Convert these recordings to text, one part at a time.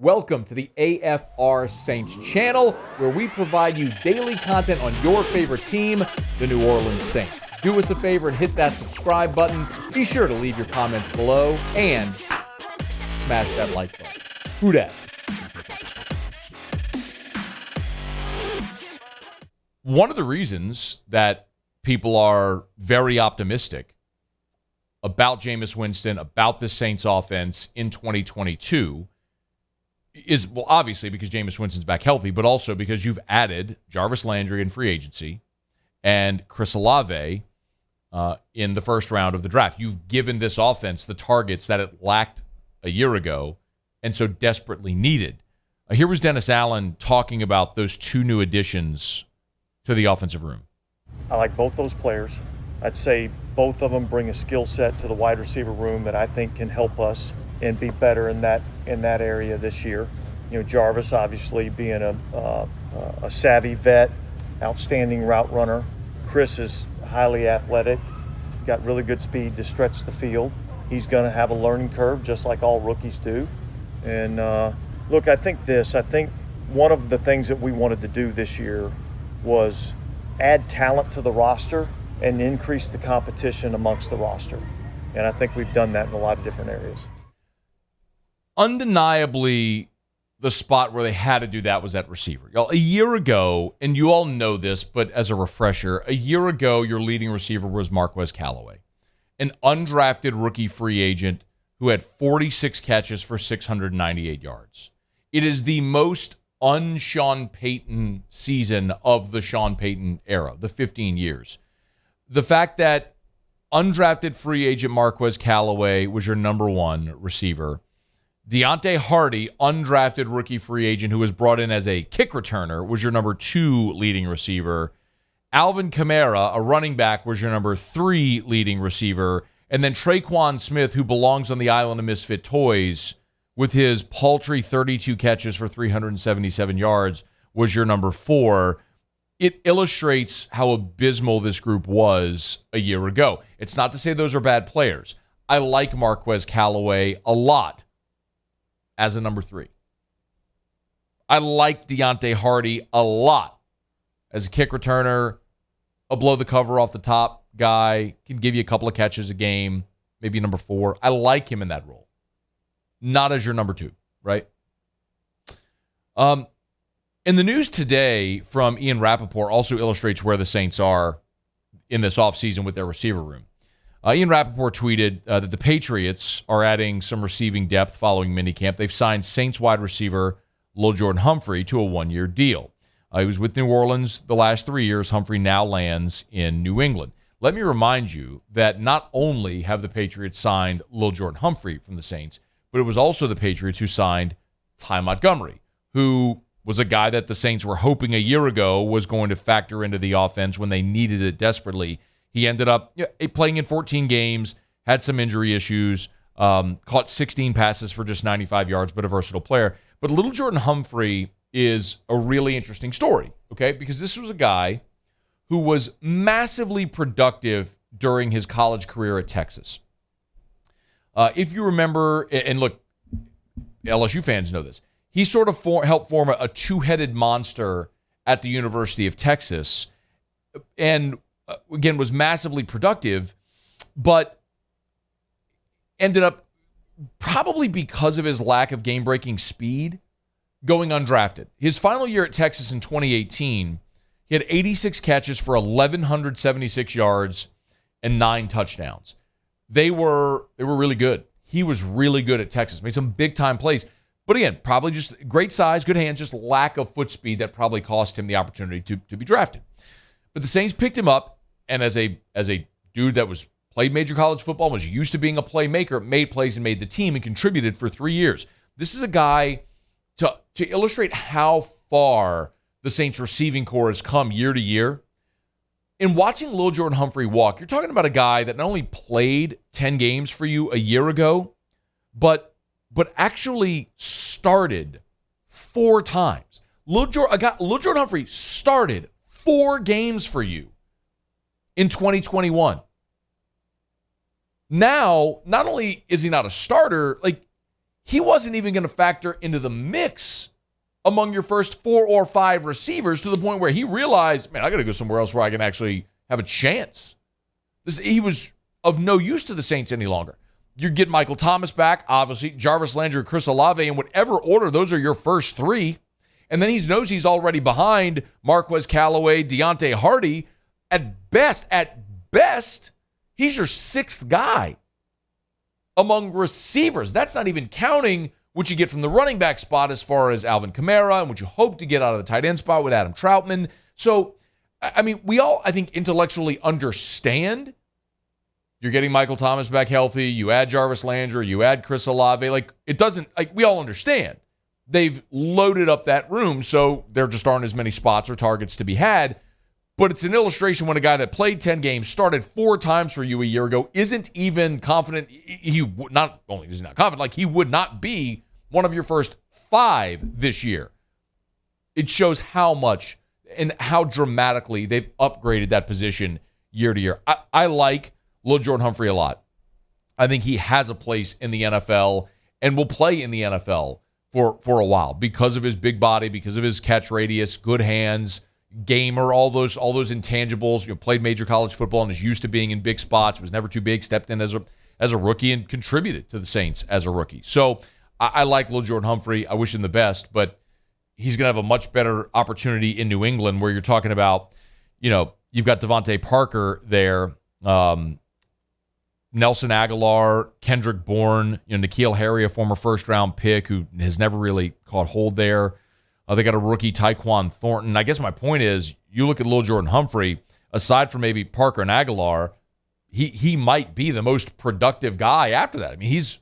Welcome to the AFR Saints channel, where we provide you daily content on your favorite team, the New Orleans Saints. Do us a favor and hit that subscribe button. Be sure to leave your comments below and smash that like button. Who dat? One of the reasons that people are very optimistic about Jameis Winston, about the Saints offense in 2022 is, well, obviously because Jameis Winston's back healthy, but also because you've added Jarvis Landry in free agency and Chris Olave in the first round of the draft. You've given this offense the targets that it lacked a year ago and so desperately needed. Here was Dennis Allen talking about those two new additions to the offensive room. I like both those players. I'd say both of them bring a skill set to the wide receiver room that I think can help us and be better in that area this year. You know, Jarvis obviously being a savvy vet, outstanding route runner. Chris is highly athletic, got really good speed to stretch the field. He's going to have a learning curve just like all rookies do. And look, I think one of the things that we wanted to do this year was add talent to the roster and increase the competition amongst the roster. And I think we've done that in a lot of different areas. Undeniably, the spot where they had to do that was at receiver. A year ago, and you all know this, but as a refresher, a year ago, your leading receiver was Marquez Callaway, an undrafted rookie free agent who had 46 catches for 698 yards. It is the most un-Sean Payton season of the Sean Payton era, the 15 years. The fact that undrafted free agent Marquez Callaway was your number one receiver. Deontay Hardy, undrafted rookie free agent who was brought in as a kick returner, was your number two leading receiver. Alvin Kamara, a running back, was your number three leading receiver. And then Tre'Quan Smith, who belongs on the island of misfit toys, with his paltry 32 catches for 377 yards, was your number four. It illustrates how abysmal this group was a year ago. It's not to say those are bad players. I like Marquez Callaway a lot as a number three. I like Deontay Hardy a lot as a kick returner, a blow the cover off the top guy, can give you a couple of catches a game, maybe number four. I like him in that role. Not as your number two, right? And the news today from Ian Rappaport also illustrates where the Saints are in this offseason with their receiver room. Ian Rappaport tweeted that the Patriots are adding some receiving depth following minicamp. They've signed Saints wide receiver Lil'Jordan Humphrey to a one-year deal. He was with New Orleans the last 3 years. Humphrey now lands in New England. Let me remind you that not only have the Patriots signed Lil'Jordan Humphrey from the Saints, but it was also the Patriots who signed Ty Montgomery, who was a guy that the Saints were hoping a year ago was going to factor into the offense when they needed it desperately. He ended up playing in 14 games, had some injury issues, caught 16 passes for just 95 yards, but a versatile player. But Lil'Jordan Humphrey is a really interesting story, okay? Because this was a guy who was massively productive during his college career at Texas. If you remember, and look, LSU fans know this, he sort of helped form a two-headed monster at the University of Texas, and again, was massively productive, but ended up, probably because of his lack of game-breaking speed, going undrafted. His final year at Texas in 2018, he had 86 catches for 1,176 yards and 9 touchdowns. They were really good. He was really good at Texas. Made some big-time plays. But again, probably just great size, good hands, just lack of foot speed that probably cost him the opportunity to be drafted. But the Saints picked him up, and as a dude that played major college football, was used to being a playmaker, made plays and made the team and contributed for 3 years. This is a guy, to illustrate how far the Saints receiving corps has come year to year. In watching Lil'Jordan Humphrey walk, you're talking about a guy that not only played 10 games for you a year ago, but actually started 4 times. Lil'Jordan Humphrey started 4 games for you in 2021. Now, not only is he not a starter, like he wasn't even going to factor into the mix among your first 4 or 5 receivers, to the point where he realized, man, I got to go somewhere else where I can actually have a chance. He was of no use to the Saints any longer. You get Michael Thomas back, obviously, Jarvis Landry, Chris Olave, in whatever order, those are your first 3. And then he knows he's already behind Marquez Callaway, Deontay Hardy. At best, he's your 6th guy among receivers. That's not even counting what you get from the running back spot as far as Alvin Kamara and what you hope to get out of the tight end spot with Adam Troutman. So, I mean, we all, I think, intellectually understand you're getting Michael Thomas back healthy. You add Jarvis Landry, you add Chris Olave. Like, it doesn't, like, we all understand. They've loaded up that room, so there just aren't as many spots or targets to be had. But it's an illustration when a guy that played 10 games, started 4 times for you a year ago, isn't even confident. Not only is he not confident, like, he would not be one of your first 5 this year. It shows how much and how dramatically they've upgraded that position year to year. I like Lil'Jordan Humphrey a lot. I think he has a place in the NFL and will play in the NFL for a while because of his big body, because of his catch radius, good hands, gamer, all those intangibles. You know, played major college football and is used to being in big spots. Was never too big. Stepped in as a rookie and contributed to the Saints as a rookie. So I like Lil'Jordan Humphrey. I wish him the best, but he's going to have a much better opportunity in New England, where you're talking about, you know, you've got Devontae Parker there, Nelson Aguilar, Kendrick Bourne, you know, N'Keal Harry, a former first-round pick who has never really caught hold there. They got a rookie, Tre'Quan Thornton. I guess my point is, you look at Lil'Jordan Humphrey, aside from maybe Parker and Aguilar, he might be the most productive guy after that. I mean, he's,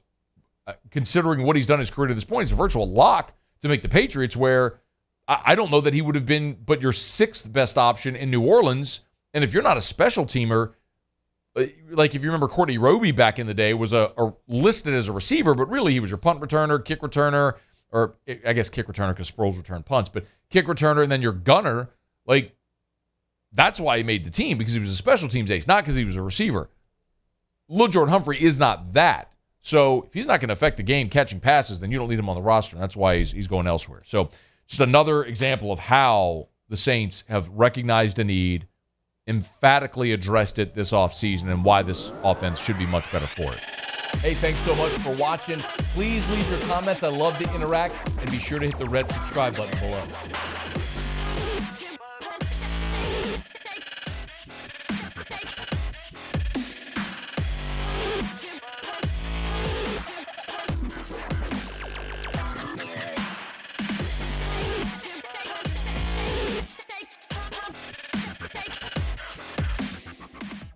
considering what he's done in his career to this point, it's a virtual lock to make the Patriots, where I don't know that he would have been but your 6th best option in New Orleans. And if you're not a special teamer, like if you remember Courtney Roby back in the day was listed as a receiver, but really he was your punt returner, kick returner, or I guess kick returner because Sproles returned punts, but kick returner and then your gunner. Like, that's why he made the team, because he was a special teams ace, not because he was a receiver. Lil'Jordan Humphrey is not that. So if he's not going to affect the game catching passes, then you don't need him on the roster, and that's why he's going elsewhere. So just another example of how the Saints have recognized a need, emphatically addressed it this offseason, and why this offense should be much better for it. Hey, thanks so much for watching. Please leave your comments. I love to interact, and be sure to hit the red subscribe button below.